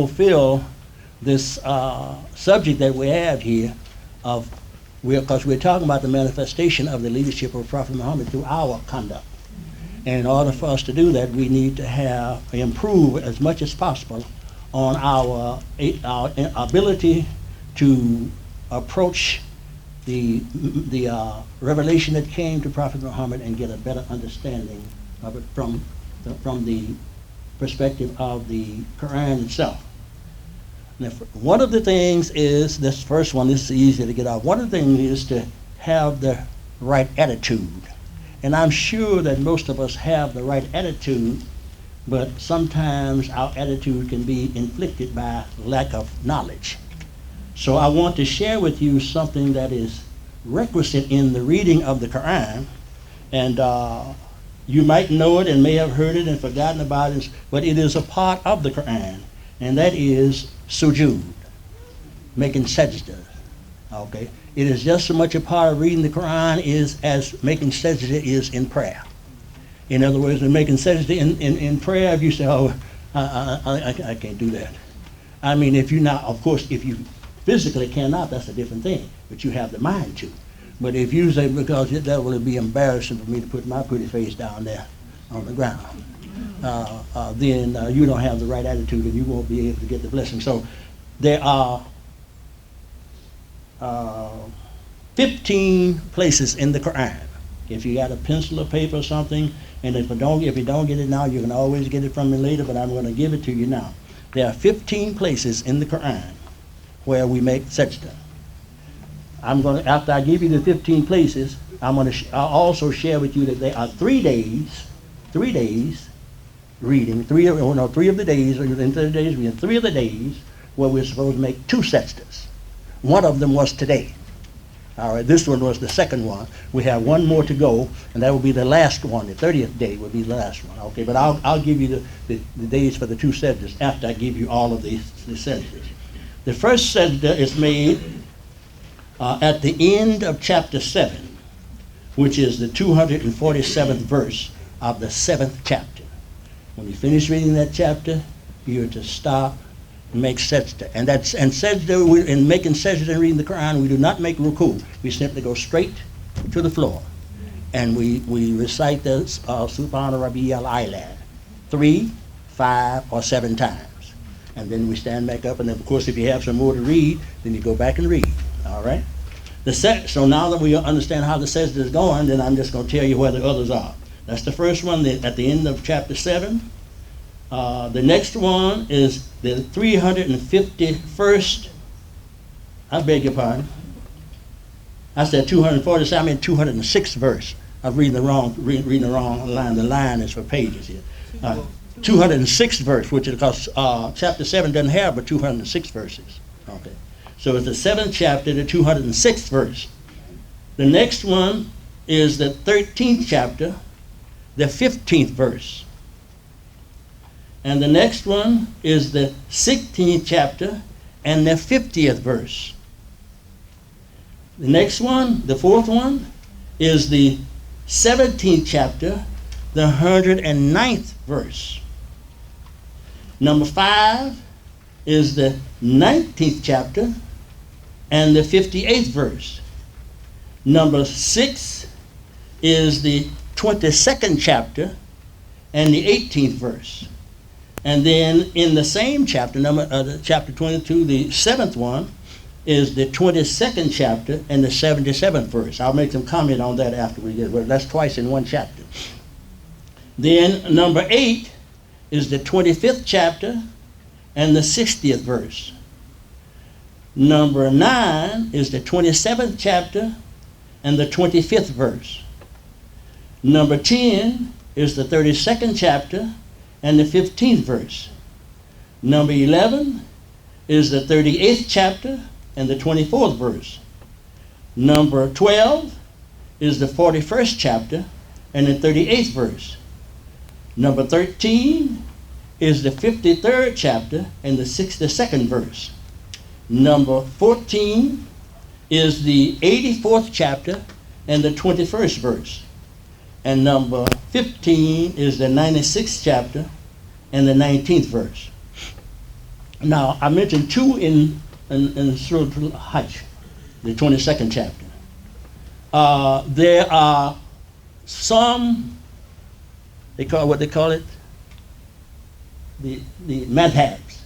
fulfill this subject that we have here of, because we're talking about the manifestation of the leadership of Prophet Muhammad through our conduct. And in order for us to do that, we need to improve as much as possible on our ability to approach the revelation that came to Prophet Muhammad and get a better understanding of it from the perspective of the Quran itself. Now, one of the things is, this first one, this is easy to get off. One of the things is to have the right attitude. And I'm sure that most of us have the right attitude, but sometimes our attitude can be inflicted by lack of knowledge. So I want to share with you something that is requisite in the reading of the Quran, and you might know it and may have heard it and forgotten about it, but it is a part of the Quran, and that is sujood, making sajda. Okay, it is just so much a part of reading the Quran as making sajda is in prayer. In other words, when making sajda in prayer, if you say, "Oh, I can't do that," I mean, if you not, of course, if you physically cannot, that's a different thing, but you have the mind to. But if you say, because that will be embarrassing for me to put my pretty face down there on the ground, then you don't have the right attitude and you won't be able to get the blessing. So there are 15 places in the Quran. If you got a pencil or paper or something, and if you don't get it now, you can always get it from me later, but I'm going to give it to you now. There are 15 places in the Quran where we make sajda. After I give you the 15 places, I'll also share with you that there are 3 days reading, three of the days, or in 30 days, we have 3 of the days where we're supposed to make 2 sajdas. One of them was today. All right, this one was the second one. We have one more to go, and that will be the last one. The 30th day will be the last one. Okay, but I'll give you the days for the 2 sajdas after I give you all of the sajdas. The first sajda is made at the end of chapter 7, which is the 247th verse of the 7th chapter. When you finish reading that chapter, you're to stop and make sajda. And sajda, in making sajda and reading the Quran, we do not make ruku. We simply go straight to the floor. And we recite the Subhana Rabbiyal A'la 3, 5, or 7 times. And then we stand back up, and then, of course, if you have some more to read, then you go back and read. All right? So now that we understand how the sajda is going, then I'm just going to tell you where the others are. That's the first one at the end of chapter 7. The next one is the 351st. I beg your pardon. I said 247. I mean 206th verse. I'm reading the wrong line. The line is for pages here. 206th verse, which is because chapter 7 doesn't have but 206 verses. Okay. So it's the 7th chapter, the 206th verse. The next one is the 13th chapter, the 15th verse. And the next one is the 16th chapter and the 50th verse. The next one, the 4th one, is the 17th chapter, the 109th verse. Number 5 is the 19th chapter and the 58th verse. Number 6 is the 22nd chapter and the 18th verse. And then in the same chapter, chapter 22, the 7th one, is the 22nd chapter and the 77th verse. I'll make some comment on that after we get it. That's twice in one chapter. Then number 8 is the 25th chapter and the 60th verse. Number 9 is the 27th chapter and the 25th verse. Number 10 is the 32nd chapter and the 15th verse. Number 11 is the 38th chapter and the 24th verse. Number 12 is the 41st chapter and the 38th verse. Number 13 is the 53rd chapter and the 62nd verse. Number 14 is the 84th chapter and the 21st verse. And number 15 is the 96th chapter and the 19th verse. Now, I mentioned two in Surah Al-Hajj, the 22nd chapter. There are some, they call it, the madhabs.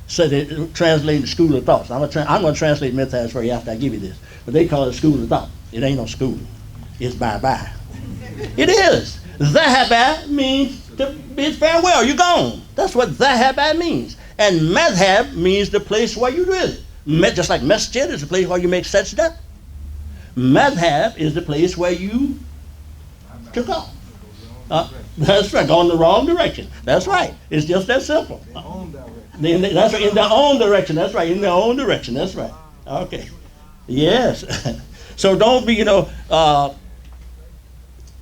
So they translate the school of thoughts. I'm going to translate madhabs for you after I give you this. But they call it school of thought. It ain't no school. It's bye-bye. It is. Zahaba means to bid farewell. You're gone. That's what zahaba means. And madhab means the place where you live. Just like masjid is the place where you make sajda. Madhab is the place where you took off. That's right, going the wrong direction. That's right. It's just that simple. That's right, in their own direction. That's right, in their own direction. That's right. Okay. Yes. So don't be,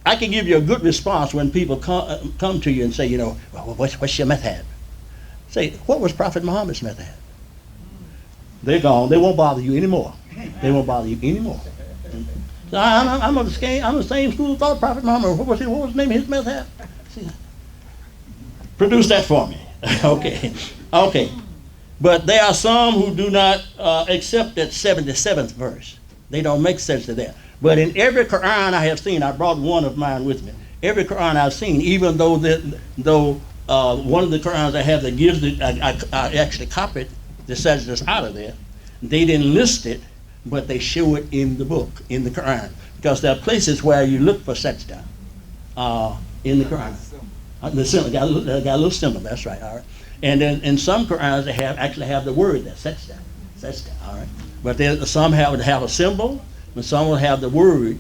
I can give you a good response when people come to you and say, well, what's your madhab? Say, what was Prophet Muhammad's madhab? They're gone. They won't bother you anymore. They won't bother you anymore. So I'm the same school of thought, Prophet Muhammad. What was the name of his madhab? Produce that for me. Okay. But there are some who do not accept that 77th verse. They don't make sense to that. But in every Quran I have seen, I brought one of mine with me. Every Quran I've seen, even though one of the Qurans I have that gives it, I actually copied the sajdas out of there. They didn't list it, but they show it in the book, in the Quran. Because there are places where you look for sajda in the Quran. The symbol, got a little symbol, that's right, all right. And then in some Qurans they actually have the word there, sajda, all right. But some have a symbol, and some will have the word.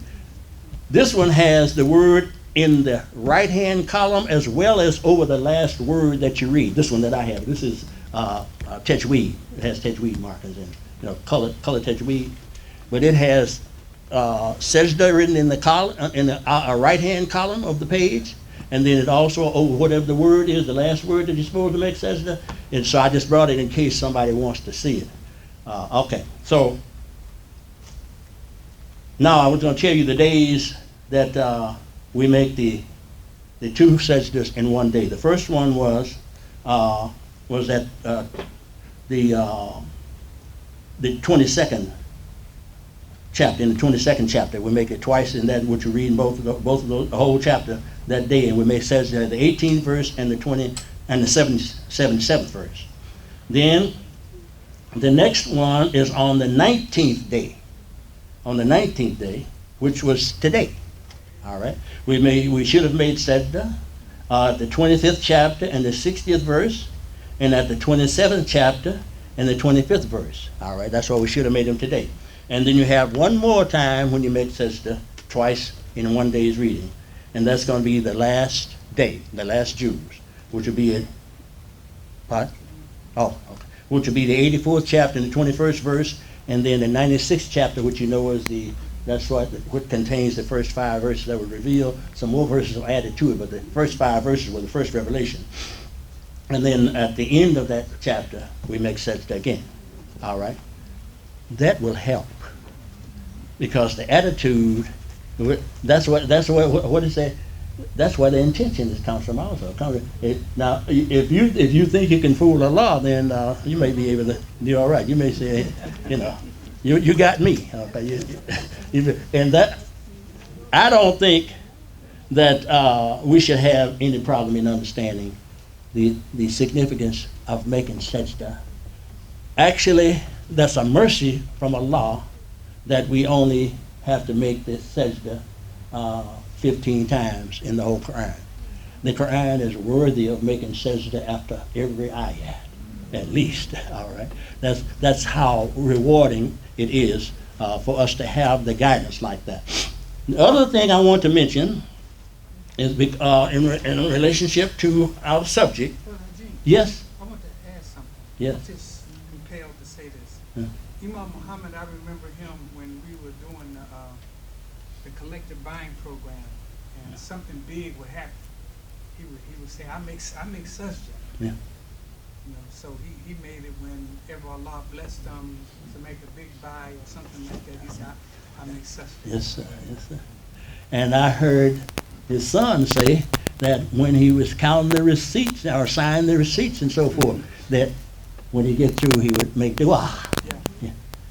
This one has the word in the right-hand column as well as over the last word that you read. This one that I have, this is tajweed. It has tajweed markers in it, color tajweed. But it has sajda written in the right-hand column of the page, and then it also, over whatever the word is, the last word that you're supposed to make sajda. And so I just brought it in case somebody wants to see it. Okay, so now I was going to tell you the days that we make the two sajdas in one day. The first one was at the 22nd chapter. In the 22nd chapter, we make it twice in that which you read in both of those, the whole chapter that day, and we make sajda the 18th verse and the 77th verse. Then the next one is on the 19th day. On the 19th day, which was today. All right. We should have made sajda at the 25th chapter and the 60th verse, and at the 27th chapter and the 25th verse. All right. That's why we should have made them today. And then you have one more time when you make sajda twice in one day's reading, and that's going to be the last day, the last Jews, which will be which will be the 84th chapter and the 21st verse, and then the 96th chapter, which is that's what contains the first 5 verses that were revealed. Some more verses are added to it, but the first 5 verses were the first revelation. And then at the end of that chapter, we make sajda again. All right? That will help, because the attitude, that's where the intention comes from also. Now, if you think you can fool Allah, then you may be able to do all right. You may say, you got me. Okay? And that, I don't think that we should have any problem in understanding the significance of making sajda. Actually, that's a mercy from Allah that we only have to make this sajda 15 times in the whole Quran. The Quran is worthy of making sajda after every ayat, at least. All right, that's how rewarding it is for us to have the guidance like that. The other thing I want to mention is in relationship to our subject. Yes. I want to add something. Yes. I'm just compelled to say this. Imam Muhammad, I remember him when we were doing the collective buying program, and something big would happen. He would say, "I make sajda." Yeah. So he made it whenever Allah blessed him to make a big buy or something like that. He said, "I make sajda." Yes, sir. Yes, sir. And I heard his son say that when he was counting the receipts or signing the receipts and so forth, that when he get through, he would make dua. Yeah.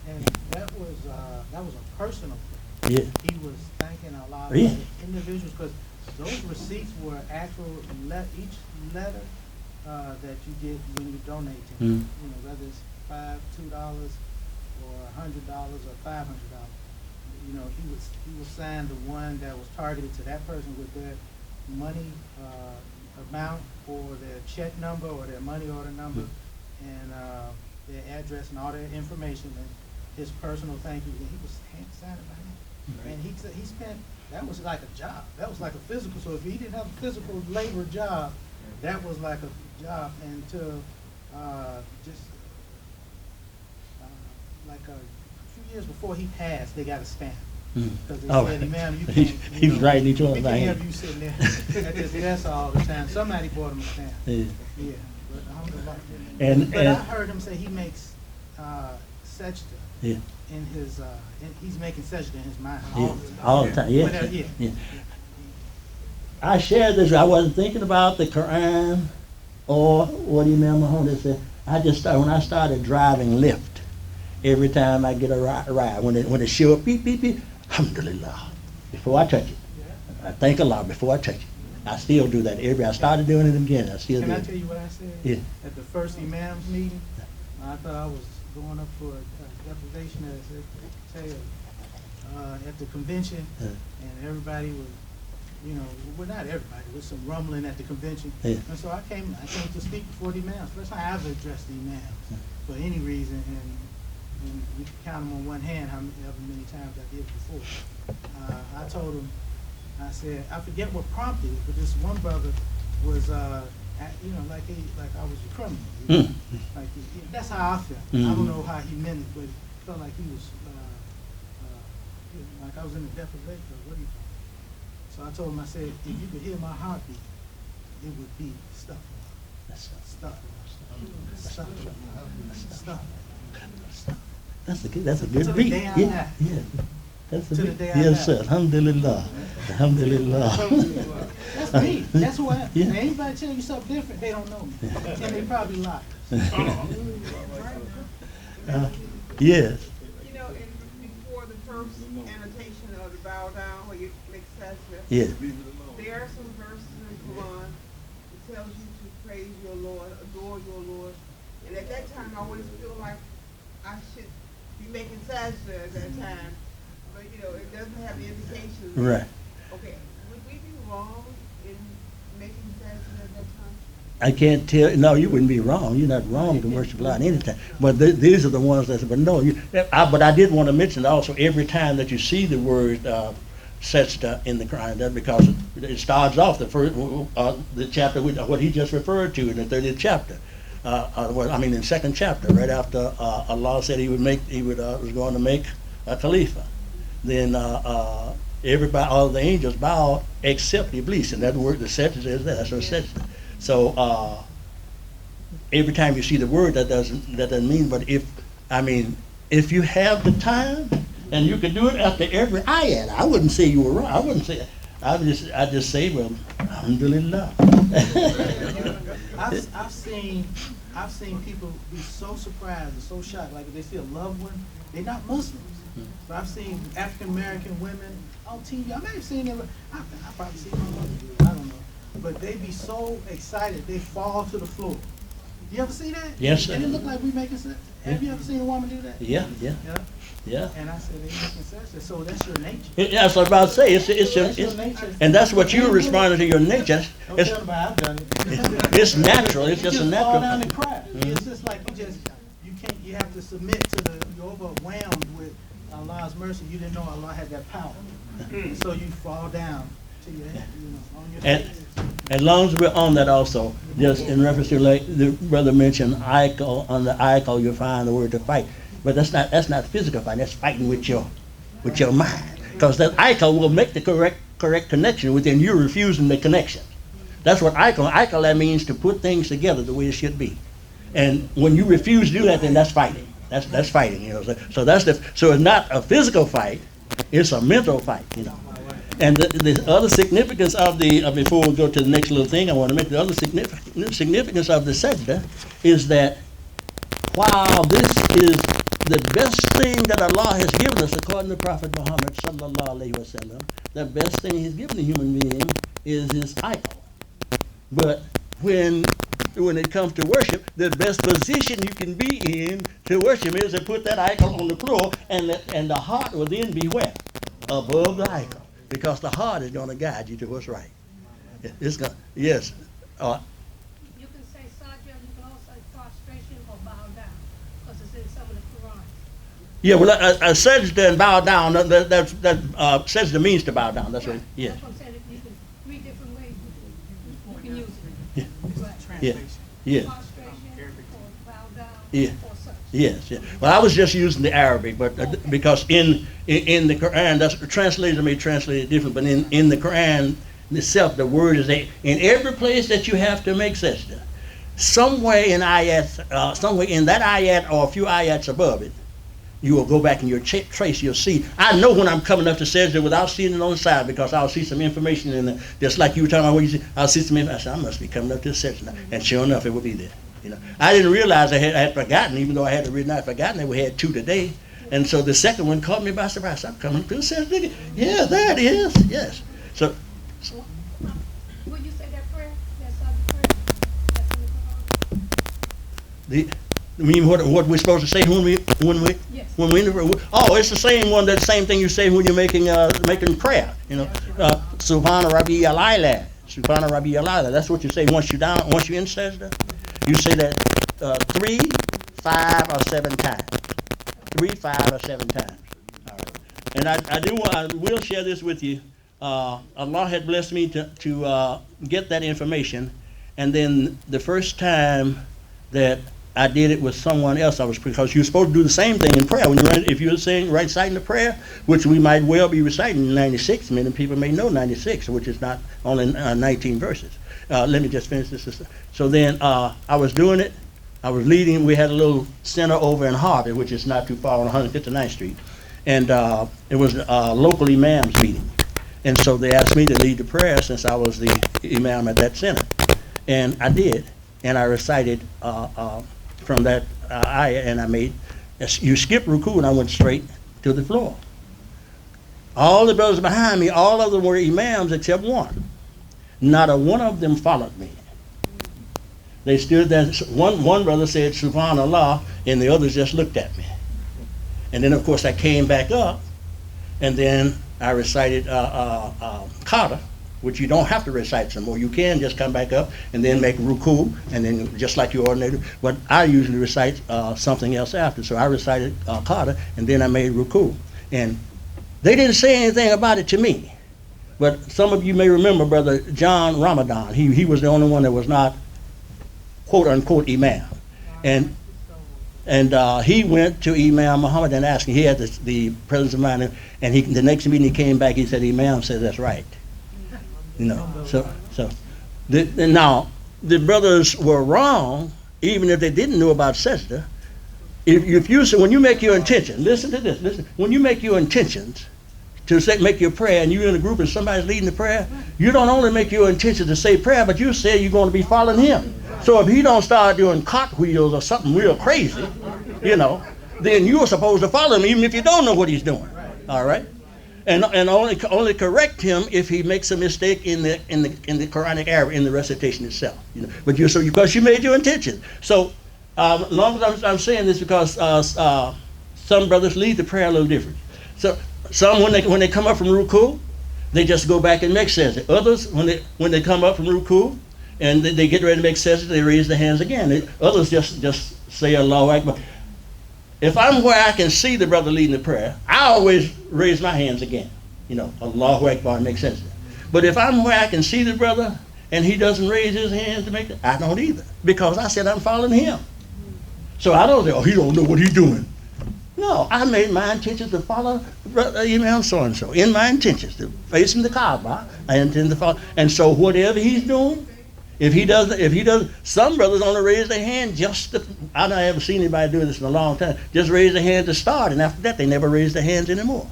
And that was a personal thing. Yeah. He was thanking a lot Yeah. of individuals, because those receipts were actual, each letter that you get when you donate to him. You know, whether it's $2 or $100 or $500. You know, he was signed the one that was targeted to that person with their money amount or their check number or their money order number and their address and all their information and his personal thank you. And he was signing by him. And he spent, that was like a job. That was like a physical. So if he didn't have a physical labor job, that was like a job. And to just like a few years before he passed, they got a stamp. Because they said, ma'am, you can't. He was writing each other. We can't have you sitting there at this desk all the time. Somebody bought him a stamp. Yeah. Yeah. But I don't know about And I heard him say he makes sajda yeah. in his, he's making sajda in his mind Yeah. All the time. Yeah. Whenever- Yeah. I shared this. I wasn't thinking about the Quran or what Imam Muhammad said. I just started, when I started driving Lyft, every time I get a ride, when it show up, beep, beep, beep, alhamdulillah, before I touch it. I thank Allah before I touch it. I still do that I started doing it again. I still Can do I it. tell you what I said? Yeah. At the first Imam's meeting, I thought I was going up for a deprivation at the convention, and everybody was, you know, well, not everybody, there was some rumbling at the convention. Yeah. And so I came to speak before the imams. First time I ever addressed the imams for any reason, and we could count them on one hand however many times I did before. I told him, I said, I forget what prompted it, but this one brother was, you know, like I was a criminal. You know? Like that's how I felt. I don't know how he meant it, but it felt like he was, like I was in a deprivation. What do you call it? So I told him, I said, if you could hear my heartbeat, it would be stuff. Stuff. That's a good To the beat. day I Yeah, die. yeah. That's a To the beat. day I Yes, die. sir. Alhamdulillah. Alhamdulillah. That's me. That's who I am. Yeah. And anybody tell you something different, they don't know me. And they probably lie. Yes. You know, before the first annotation of the bow down, where you make sajda, Yeah. there are some verses in the Quran that tells you to praise your Lord, adore your Lord. And at that time, I always feel like I should be making sajda at that time. But, you know, it doesn't have the indication. Right. Okay, would we be wrong in making sajda at that time? I can't tell. No, you wouldn't be wrong. You're not wrong to worship Allah at any time. But these are the ones that. But no, but I did want to mention also every time that you see the word sajda in the Quran, that's because it starts off the chapter with what he just referred to in the 30th chapter. In the second chapter, right after Allah said he was going to make a Khalifa. Then everybody, all the angels bowed except Iblis, and that word, the sajda, is that. That's what sajda. So every time you see the word, that doesn't mean. But if you have the time and you can do it after every ayat, I wouldn't say you were wrong. I wouldn't say. I just say, well, alhamdulillah. I've seen people be so surprised and so shocked, like if they see a loved one, they're not Muslims. But I've seen African American women on TV. I may have seen them. I probably seen them. I don't know. But they be so excited they fall to the floor. You ever see that? Yes, sir. And it look like we making sense. Have you ever seen a woman do that? Yeah. Yeah. And I said they making sense. So that's your nature. That's what I was about to say. It's nature. and that's what you're responding to your nature. Don't tell them I've done it. It's natural. It's just a You fall down natural. and cry. It's just like you have to submit to you're overwhelmed with Allah's mercy. You didn't know Allah had that power. So you fall down to your head, on your And face. as long as we're on that also, just in reference to like the brother mentioned, on the ayakal you'll find the word to fight. But that's not physical fighting. That's fighting with your mind, because that ayakal will make the correct connection within you refusing the connection. That's what ayakal that means, to put things together the way it should be. And when you refuse to do that, then that's fighting. That's fighting. So it's not a physical fight. It's a mental fight. And the other significance of before we go to the next little thing I want to make, the other significance of the sajda is that while this is the best thing that Allah has given us, according to Prophet Muhammad sallallahu alaihi wasallam, the best thing He's given a human being is his idol. But when it comes to worship, the best position you can be in to worship is to put that idol on the floor, and the heart will then be where? Above the idol. Because the heart is going to guide you to what's right. It's going. Yes. You can say sajda, you can also say prostration or bow down, because it's in some of the Quran. Yeah, well, a sajda and bow down, that sajda means to bow down. That's right. Yeah. That's what I'm saying. You can, 3 different ways you can use it. Yeah. Right. Translation. Yeah. Prostration or bow down Yeah. or such. Yes. Yeah. Well, I was just using the Arabic, but because in the Quran, that's translators may translate it different, but in the Quran itself, the word is in every place that you have to make sajda, somewhere in ayat, somewhere in that ayat or a few ayats above it, you will go back and you'll trace, you'll see. I know when I'm coming up to sajda without seeing it on the side, because I'll see some information in there, just like you were talking about what you see. I'll see some information. I said, I must be coming up to the sajda, and sure enough, it will be there. You know, I didn't realize I had forgotten, even though I had it written out, forgotten that we had 2 today. And so the second one caught me by surprise. I'm coming to the sajda. Yeah, there it is. Yes. So. Will you say that prayer? That sajda prayer? That's in the Quran? You mean what we're supposed to say when we Yes. when we it's the same one, that same thing you say when you're making prayer. You know, Subhana Rabbi Al-A'la, Subhana Rabbi Al-A'la. That's what you say once you're in sajda. You say that 3, 5, or 7 times. 3, 5, or 7 times. All right. And I will share this with you. Allah had blessed me to get that information, and then the first time that I did it with someone else, because you're supposed to do the same thing in prayer. If you're reciting the prayer, which we might well be reciting 96, many people may know 96, which is not only 19 verses. Let me just finish this. So then I was doing it. I was leading. We had a little center over in Harvard, which is not too far on 159th Street. And it was a local imams meeting. And so they asked me to lead the prayer since I was the imam at that center. And I did. And I recited from that ayah, and I made, you skip ruku, and I went straight to the floor. All the brothers behind me, all of them were imams except one. Not a one of them followed me. They stood there. One brother said, Subhanallah, and the others just looked at me. And then, of course, I came back up, and then I recited Qada, which you don't have to recite some more. You can just come back up and then make ruku, and then just like you ordinarily. But I usually recite something else after. So I recited Qada, and then I made ruku. And they didn't say anything about it to me. But some of you may remember Brother John Ramadan. He was the only one that was not, quote unquote, imam. And he went to Imam Muhammad and asked him. He had the presence of mind, and the next meeting he came back. He said, Imam said that's right. You know. Now the brothers were wrong, even if they didn't know about sajda. When you make your intention, listen to this. Listen, when you make your intentions to make your prayer, and you're in a group and somebody's leading the prayer, you don't only make your intention to say prayer, but you say you're going to be following him. So if he don't start doing cartwheels or something real crazy, then you're supposed to follow him, even if you don't know what he's doing. All right, and only correct him if he makes a mistake in the Quranic Arabic, in the recitation itself. But because you made your intention. So long as I'm saying this, because some brothers lead the prayer a little different. So some when they come up from ruku, they just go back and make sajda. Others when they come up from ruku and they get ready to make sajda, they raise their hands again. Others just say Allahu Akbar. If I'm where I can see the brother leading the prayer, I always raise my hands again. Allahu Akbar, and make sajda. But if I'm where I can see the brother and he doesn't raise his hands to make it, I don't either, because I said I'm following him. So I don't say, he don't know what he's doing. No, I made my intentions to follow Imam so-and-so. In my intentions to face him the Kaaba, I intend to follow. And so whatever he's doing, if he does, some brothers only raise their hand I haven't seen anybody do this in a long time, just raise their hand to start, and after that they never raise their hands anymore.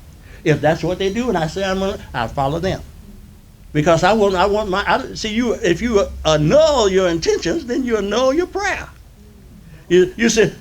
If that's what they do, and I say I'll follow them. Because if you annul your intentions, then you annul your prayer. You say,